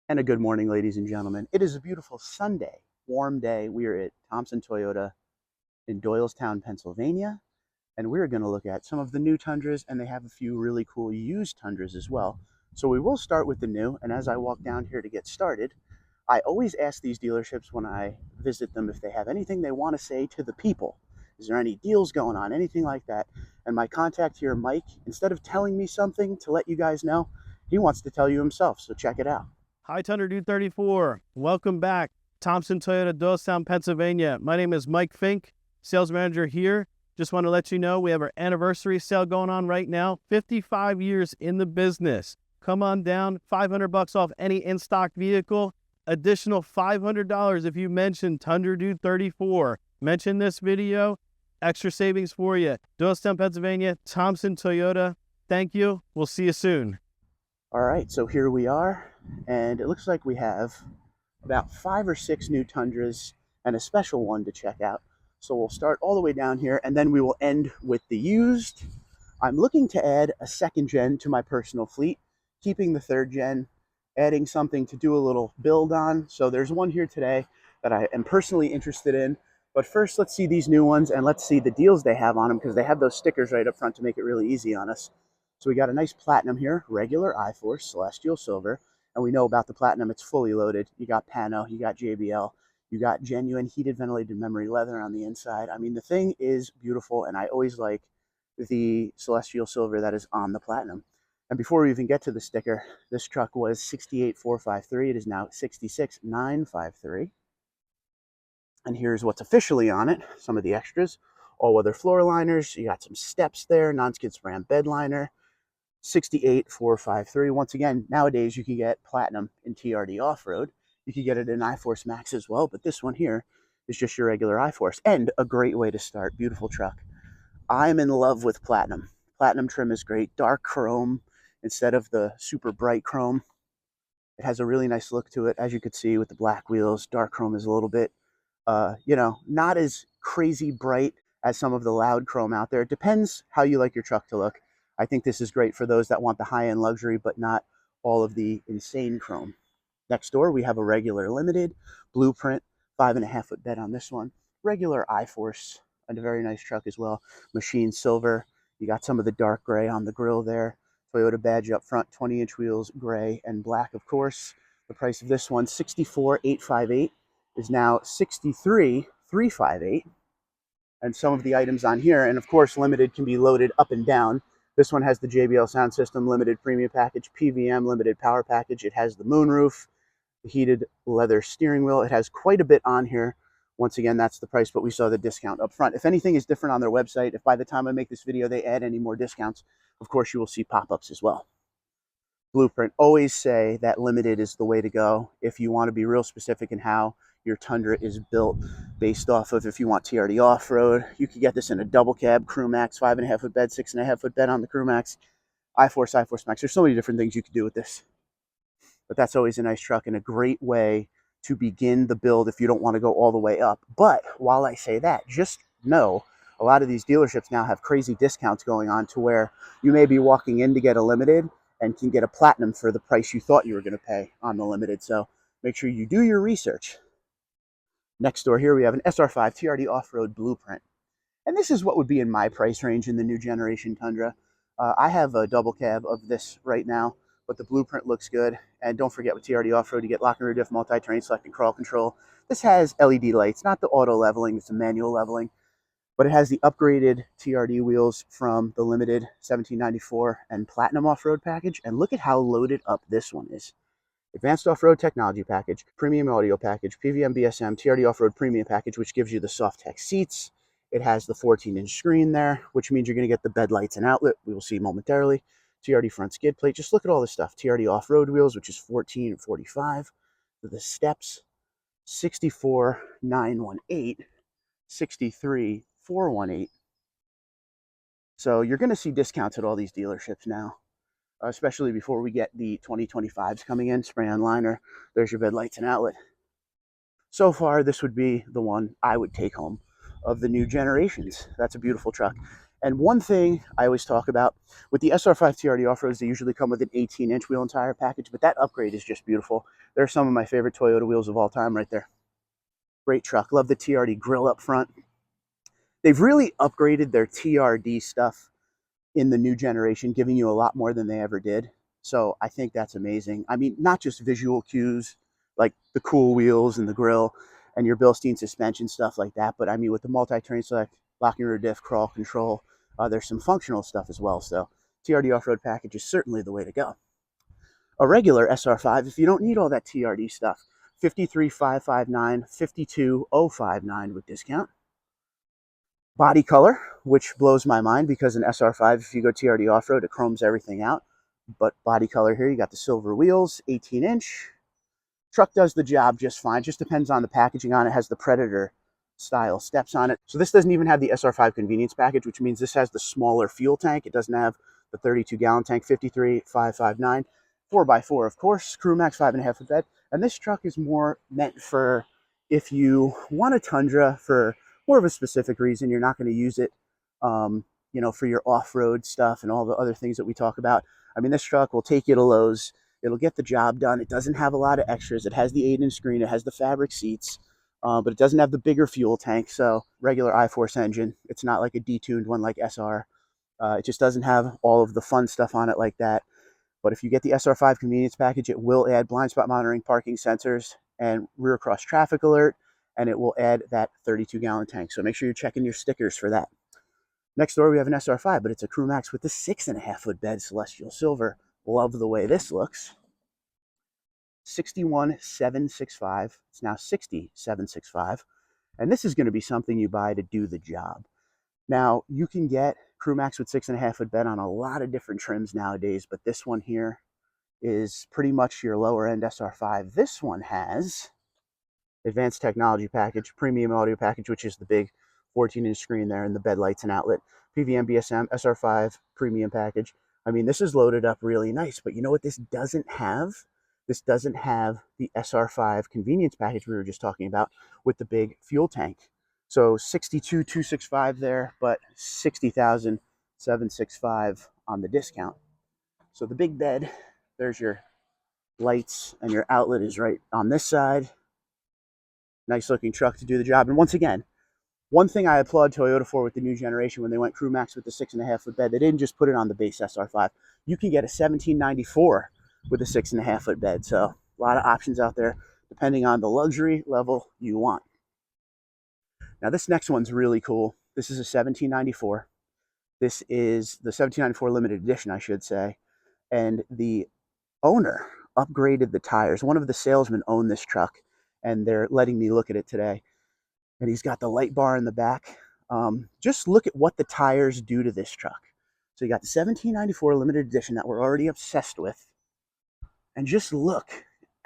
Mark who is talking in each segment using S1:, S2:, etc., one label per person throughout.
S1: And a good morning, ladies and gentlemen. It is a beautiful Sunday, warm day. We are at Thompson Toyota in Doylestown, Pennsylvania, and we're going to look at some of the new Tundras, and they have a few really cool used Tundras as well. So we will start with the new, and as I walk down here to get started, I always ask these dealerships when I visit them if they have anything they want to say to the people. Is there any deals going on, anything like that? And my contact here, Mike, instead of telling me something to let you guys know, he wants to tell you himself, so check it out.
S2: Hi, Tundra Dude 34. Welcome back. Thompson Toyota, Doylestown, Pennsylvania. My name is Mike Fink, sales manager here. Just want to let you know we have our anniversary sale going on right now. 55 years in the business. Come on down, $500 off any in-stock vehicle. Additional $500 if you mention Tundra Dude 34. Mention this video. Extra savings for you. Doylestown, Pennsylvania, Thompson Toyota. Thank you. We'll see you soon.
S1: All right, so here we are, and it looks like we have about 5 or 6 new Tundras and a special one to check out. So we'll start all the way down here, and then we will end with the used. I'm looking to add a second gen to my personal fleet, keeping the third gen, adding something to do a little build on. So there's one here today that I am personally interested in. But first, let's see these new ones, and let's see the deals they have on them, because they have those stickers right up front to make it really easy on us. So we got a nice platinum here, regular I-Force, celestial silver, and we know about the platinum, it's fully loaded. You got pano, you got JBL, you got genuine heated ventilated memory leather on the inside. I mean, the thing is beautiful, and I always like the celestial silver that is on the platinum. And before we even get to the sticker, this truck was 68,453. It is now 66,953. And here's what's officially on it, some of the extras. All-weather floor liners, you got some steps there, non-skid ram bed liner, 68,453. Once again, nowadays you can get platinum in TRD off-road. You can get it in I-Force Max as well, but this one here is just your regular I-Force, and a great way to start. Beautiful truck. I'm in love with platinum. Platinum trim is great. Dark chrome instead of the super bright chrome. It has a really nice look to it, as you could see with the black wheels. Dark chrome is a little bit, not as crazy bright as some of the loud chrome out there. It depends how you like your truck to look. I think this is great for those that want the high-end luxury, but not all of the insane chrome. Next door, we have a regular limited blueprint, 5.5-foot bed on this one. Regular I-Force, and a very nice truck as well. Machine silver. You got some of the dark gray on the grille there. Toyota badge up front, 20-inch wheels, gray and black, of course. The price of this one, $64,858, is now $63,358. And some of the items on here, and of course limited can be loaded up and down. This one has the JBL sound system limited premium package, PVM limited power package. It has the moonroof, the heated leather steering wheel. It has quite a bit on here. Once again, that's the price, but we saw the discount up front. If anything is different on their website, if by the time I make this video they add any more discounts, of course you will see pop-ups as well. Blueprint, always say that limited is the way to go if you want to be real specific in how your Tundra is built, based off of if you want TRD off-road. You could get this in a double cab, Crew Max, 5.5-foot bed, 6.5-foot bed on the Crew Max, I-Force Max. There's so many different things you could do with this. But that's always a nice truck and a great way to begin the build if you don't want to go all the way up. But while I say that, just know a lot of these dealerships now have crazy discounts going on to where you may be walking in to get a limited and can get a platinum for the price you thought you were going to pay on the limited. So make sure you do your research. Next door here, we have an SR5 TRD off-road blueprint. And this is what would be in my price range in the new generation Tundra. I have a double cab of this right now, but the blueprint looks good. And don't forget with TRD off-road, you get lock and rear diff, multi-terrain select and crawl control. This has LED lights, not the auto leveling, it's a manual leveling, but it has the upgraded TRD wheels from the limited 1794 and platinum off-road package. And look at how loaded up this one is. Advanced off-road technology package, premium audio package, PVM BSM, TRD off-road premium package, which gives you the soft tech seats. It has the 14-inch screen there, which means you're going to get the bed lights and outlet. We will see momentarily. TRD front skid plate. Just look at all this stuff. TRD off-road wheels, which is 14 and 45. The steps, 64,918, 63,418. So you're going to see discounts at all these dealerships now, especially before we get the 2025s coming in. Spray-on liner. There's your bed lights and outlet. So far, this would be the one I would take home of the new generations. That's a beautiful truck. And one thing I always talk about with the SR5 TRD off-roads, they usually come with an 18-inch wheel and tire package, but that upgrade is just beautiful. They're some of my favorite Toyota wheels of all time right there. Great truck. Love the TRD grill up front. They've really upgraded their TRD stuff in the new generation, giving you a lot more than they ever did. So I think that's amazing. I mean, not just visual cues like the cool wheels and the grill and your Bilstein suspension, stuff like that, but I mean, with the multi-terrain select, locking rear diff, crawl control, there's some functional stuff as well. So TRD off-road package is certainly the way to go. A regular SR5, if you don't need all that TRD stuff, 53,559, 52,059 with discount. Body color, which blows my mind because in SR5, if you go TRD off-road, it chromes everything out. But body color here, you got the silver wheels, 18-inch. Truck does the job just fine. Just depends on the packaging on it. It has the Predator style steps on it. So this doesn't even have the SR5 convenience package, which means this has the smaller fuel tank. It doesn't have the 32-gallon tank, 53,559. 4x4, of course, crew max 5.5 foot bed. And this truck is more meant for if you want a Tundra for more of a specific reason. You're not going to use it, for your off-road stuff and all the other things that we talk about. I mean, this truck will take you to Lowe's. It'll get the job done. It doesn't have a lot of extras. It has the 8-inch screen. It has the fabric seats, but it doesn't have the bigger fuel tank. So regular iForce engine. It's not like a detuned one like SR. It just doesn't have all of the fun stuff on it like that. But if you get the SR5 convenience package, it will add blind spot monitoring, parking sensors, and rear cross traffic alert, and it will add that 32-gallon tank. So make sure you're checking your stickers for that. Next door, we have an SR5, but it's a crew max with the 6.5 foot bed, celestial silver. Love the way this looks. 61,765. It's now 60,765. And this is going to be something you buy to do the job. Now, you can get crew max with 6.5 foot bed on a lot of different trims nowadays, but this one here is pretty much your lower end SR5. This one has advanced technology package, premium audio package, which is the big 14-inch screen there and the bed lights and outlet, PVM BSM, SR5 premium package. I mean, this is loaded up really nice, but you know what this doesn't have? This doesn't have the SR5 convenience package we were just talking about with the big fuel tank. So 62,265 there, but 60,765 on the discount. So the big bed, there's your lights, and your outlet is right on this side. Nice looking truck to do the job. And once again, one thing I applaud Toyota for with the new generation when they went crew max with the 6.5 foot bed, they didn't just put it on the base SR5. You can get a 1794 with a 6.5 foot bed. So a lot of options out there depending on the luxury level you want. Now this next one's really cool. This is a 1794. This is the 1794 limited edition, I should say. And the owner upgraded the tires. One of the salesmen owned this truck, and they're letting me look at it today. And he's got the light bar in the back. Just look at what the tires do to this truck. So you got the 1794 limited edition that we're already obsessed with, and just look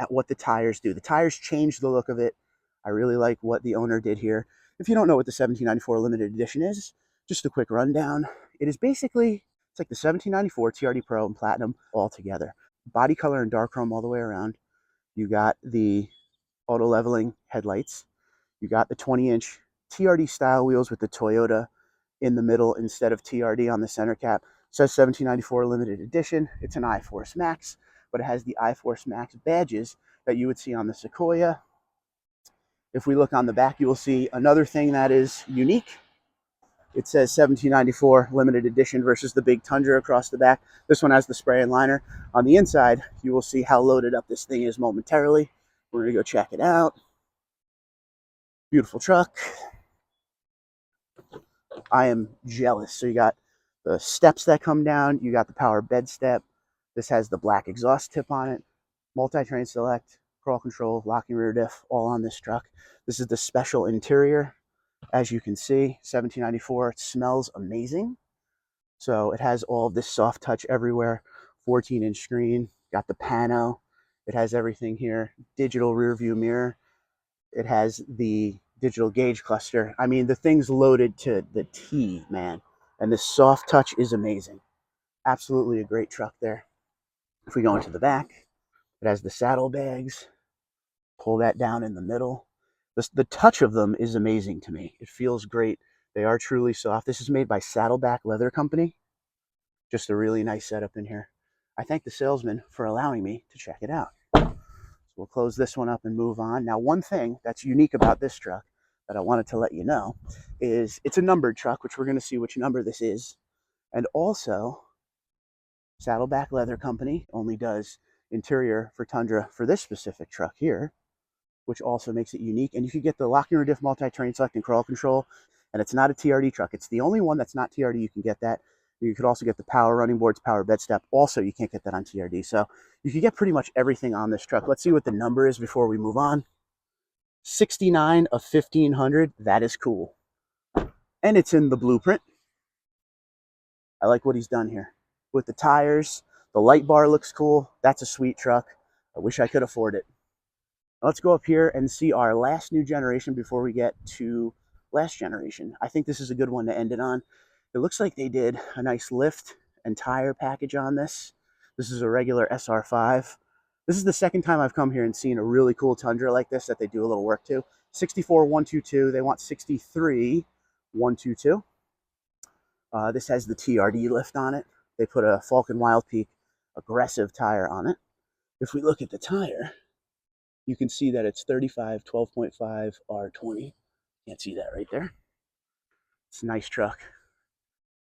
S1: at what the tires do. The tires change the look of it. I really like what the owner did here. If you don't know what the 1794 limited edition is, just a quick rundown. It is basically, it's like the 1794 TRD Pro and Platinum all together. Body color and dark chrome all the way around. You got the auto leveling headlights. You got the 20-inch TRD style wheels with the Toyota in the middle instead of TRD on the center cap. It says 1794 limited edition. It's an iForce Max, but it has the iForce Max badges that you would see on the Sequoia. If we look on the back, you will see another thing that is unique. It says 1794 limited edition versus the big Tundra across the back. This one has the spray and liner. On the inside, you will see how loaded up this thing is momentarily. We're going to go check it out. Beautiful truck. I am jealous. So you got the steps that come down. You got the power bed step. This has the black exhaust tip on it. Multi-terrain select, crawl control, locking rear diff, all on this truck. This is the special interior. As you can see, 1794. It smells amazing. So it has all this soft touch everywhere. 14-inch screen. Got the pano. It has everything here. Digital rear view mirror. It has the digital gauge cluster. I mean, the thing's loaded to the T, man. And this soft touch is amazing. Absolutely a great truck there. If we go into the back, it has the saddlebags. Pull that down in the middle. The touch of them is amazing to me. It feels great. They are truly soft. This is made by Saddleback Leather Company. Just a really nice setup in here. I thank the salesman for allowing me to check it out. So we'll close this one up and move on. Now, one thing that's unique about this truck that I wanted to let you know is it's a numbered truck, which we're going to see which number this is. And also, Saddleback Leather Company only does interior for Tundra for this specific truck here, which also makes it unique. And you can get the locking rear diff multi-terrain select and crawl control. And it's not a TRD truck. It's the only one that's not TRD. You can get that. You could also get the power running boards, power bed step. Also, you can't get that on TRD. So you can get pretty much everything on this truck. Let's see what the number is before we move on. 69 of 1500. That is cool. And it's in the blueprint. I like what he's done here. With the tires, the light bar looks cool. That's a sweet truck. I wish I could afford it. Let's go up here and see our last new generation before we get to last generation. I think this is a good one to end it on. It looks like they did a nice lift and tire package on this. This is a regular SR5. This is the second time I've come here and seen a really cool Tundra like this that they do a little work to. 64,122. They want 63,122. This has the TRD lift on it. They put a Falcon Wild Peak aggressive tire on it. If we look at the tire, you can see that it's 35 12.5 R20. Can't see that right there. It's a nice truck.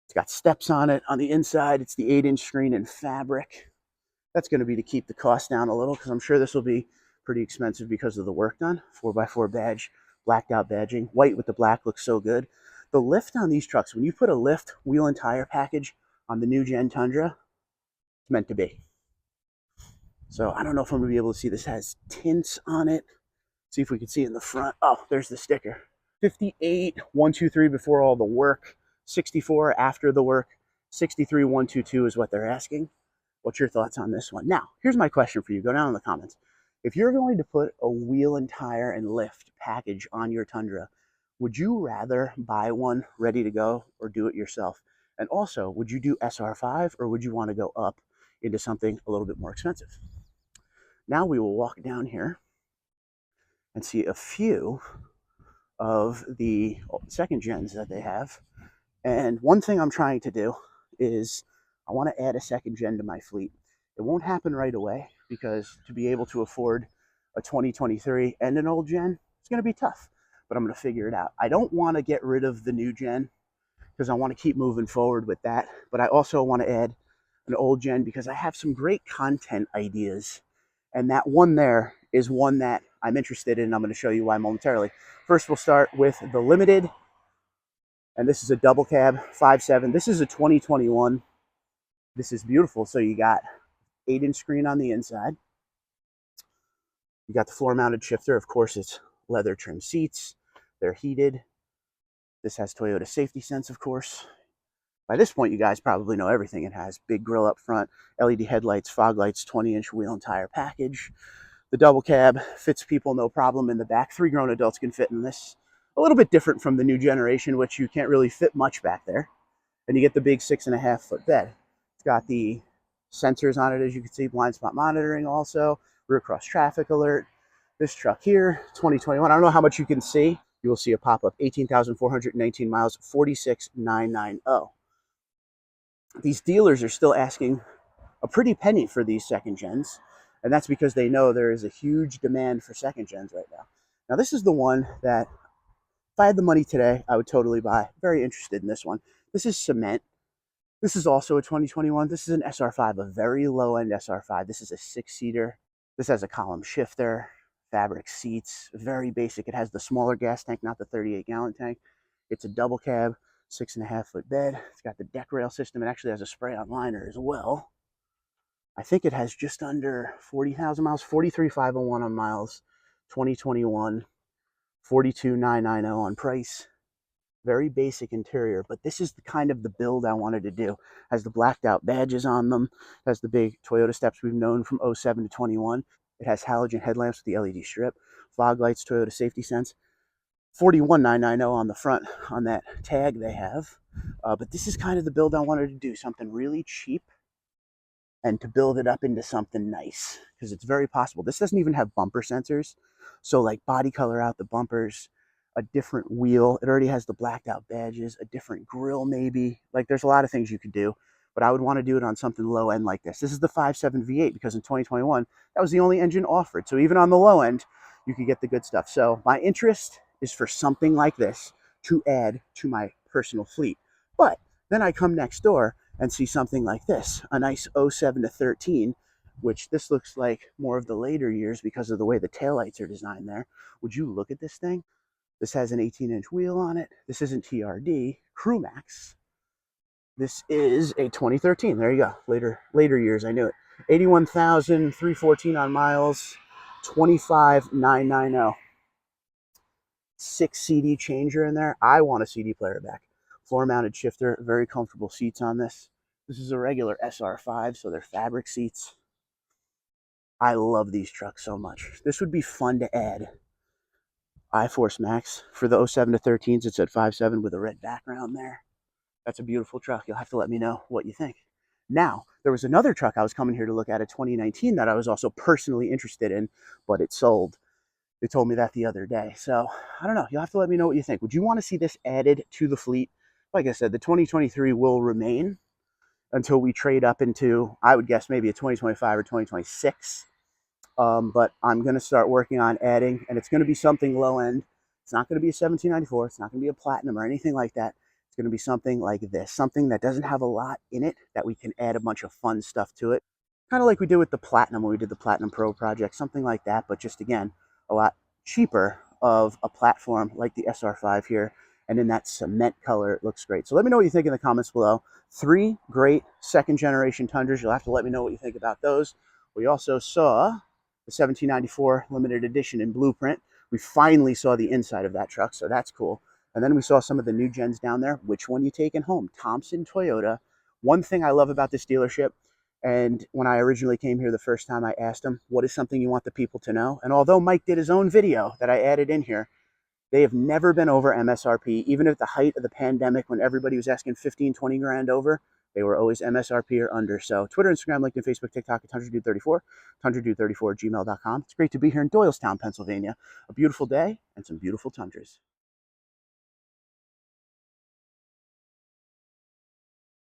S1: It's got steps on it. On the inside, it's the 8-inch screen in fabric. That's going to be to keep the cost down a little because I'm sure this will be pretty expensive because of the work done. 4x4 badge, blacked out badging. White with the black looks so good. The lift on these trucks, when you put a lift, wheel, and tire package on the new gen Tundra, it's meant to be. So I don't know if I'm going to be able to see. This has tints on it. See if we can see in the front. Oh, there's the sticker. 58,123 before all the work. 64 after the work. 63,122 is what they're asking. What's your thoughts on this one? Now, here's my question for you. Go down in the comments. If you're going to put a wheel and tire and lift package on your Tundra, would you rather buy one ready to go or do it yourself? And also, would you do SR5 or would you want to go up into something a little bit more expensive? Now we will walk down here and see a few of the second gens that they have. And one thing I'm trying to do is I want to add a second gen to my fleet. It won't happen right away because to be able to afford a 2023 and an old gen, it's going to be tough, but I'm going to figure it out. I don't want to get rid of the new gen because I want to keep moving forward with that, but I also want to add an old gen because I have some great content ideas. And that one there is one that I'm interested in. I'm going to show you why momentarily. First, we'll start with the Limited. And this is a double cab 5.7. This is a 2021. This is beautiful. So you got 8-inch screen on the inside. You got the floor mounted shifter. Of course, it's leather trim seats. They're heated. This has Toyota safety sense, of course. By this point, you guys probably know everything it has. Big grille up front, LED headlights, fog lights, 20-inch wheel and tire package. The double cab fits people no problem in the back. 3 grown adults can fit in this. A little bit different from the new generation, which you can't really fit much back there. And you get the big 6.5-foot bed. It's got the sensors on it, as you can see, blind spot monitoring also, rear cross traffic alert. This truck here, 2021, I don't know how much you can see. You will see a pop-up, 18,419 miles, 46,990. These dealers are still asking a pretty penny for these second gens, and that's because they know there is a huge demand for second gens right now. Now, this is the one that if I had the money today, I would totally buy. Very interested in this one. This is Cement. This is also a 2021. This is an SR5, a very low-end SR5. This is a 6-seater. This has a column shifter, fabric seats, very basic. It has the smaller gas tank, not the 38-gallon tank. It's a double cab, 6.5-foot bed. It's got the deck rail system. It actually has a spray-on liner as well. I think it has just under 40,000 miles, 43,501 on miles, 2021, 42,990 on price. Very basic interior, but this is the kind of the build I wanted to do. Has the blacked out badges on them, has the big Toyota steps we've known from 07 to 21. It has halogen headlamps with the LED strip, fog lights, Toyota safety sense. 41,990 on the front on that tag they have. But this is kind of the build I wanted to do, something really cheap and to build it up into something nice because it's very possible. This doesn't even have bumper sensors. So like body color out the bumpers, a different wheel. It already has the blacked out badges, a different grill maybe. Like there's a lot of things you could do, but I would want to do it on something low end like this. This is the 5.7 V8 because in 2021, that was the only engine offered. So even on the low end, you could get the good stuff. So my interest is for something like this to add to my personal fleet. But then I come next door and see something like this, a nice 07 to 13, which this looks like more of the later years because of the way the taillights are designed there. Would you look at this thing? This has an 18-inch wheel on it. This isn't TRD, Crew Max. This is a 2013. There you go. Later years, I knew it. 81,314 on miles, 25,990. 6 CD changer in there. I want a CD player back. Floor mounted shifter, very comfortable seats on this. This is a regular SR5, so they're fabric seats. I love these trucks so much. This would be fun to add. iForce Max for the 07 to 13s. It's at 5.7 with a red background there. That's a beautiful truck. You'll have to let me know what you think. Now, there was another truck I was coming here to look at 2019 that I was also personally interested in, but it sold. They told me that the other day. So I don't know. You'll have to let me know what you think. Would you want to see this added to the fleet? Like I said, the 2023 will remain until we trade up into, I would guess, maybe a 2025 or 2026. But I'm going to start working on adding, and it's going to be something low end. It's not going to be a 1794. It's not going to be a platinum or anything like that. It's going to be something like this, something that doesn't have a lot in it, that we can add a bunch of fun stuff to it. Kind of like we did with the Platinum when we did the Platinum Pro project, something like that, but just again, a lot cheaper of a platform like the SR5 here. And in that cement color, it looks great. So let me know what you think in the comments below. 3 great second generation Tundras. You'll have to let me know what you think about those. We also saw the 1794 limited edition in blueprint. We finally saw the inside of that truck, so that's cool. And then we saw some of the new gens down there. Which one you taking home? Thompson Toyota. One thing I love about this dealership, and when I originally came here the first time, I asked him, what is something you want the people to know? And although Mike did his own video that I added in here, they have never been over MSRP. Even at the height of the pandemic when everybody was asking 15, 20 grand over, they were always MSRP or under. So Twitter, Instagram, LinkedIn, Facebook, TikTok at TundraDude34, TundraDude34 at gmail.com. It's great to be here in Doylestown, Pennsylvania. A beautiful day and some beautiful Tundras.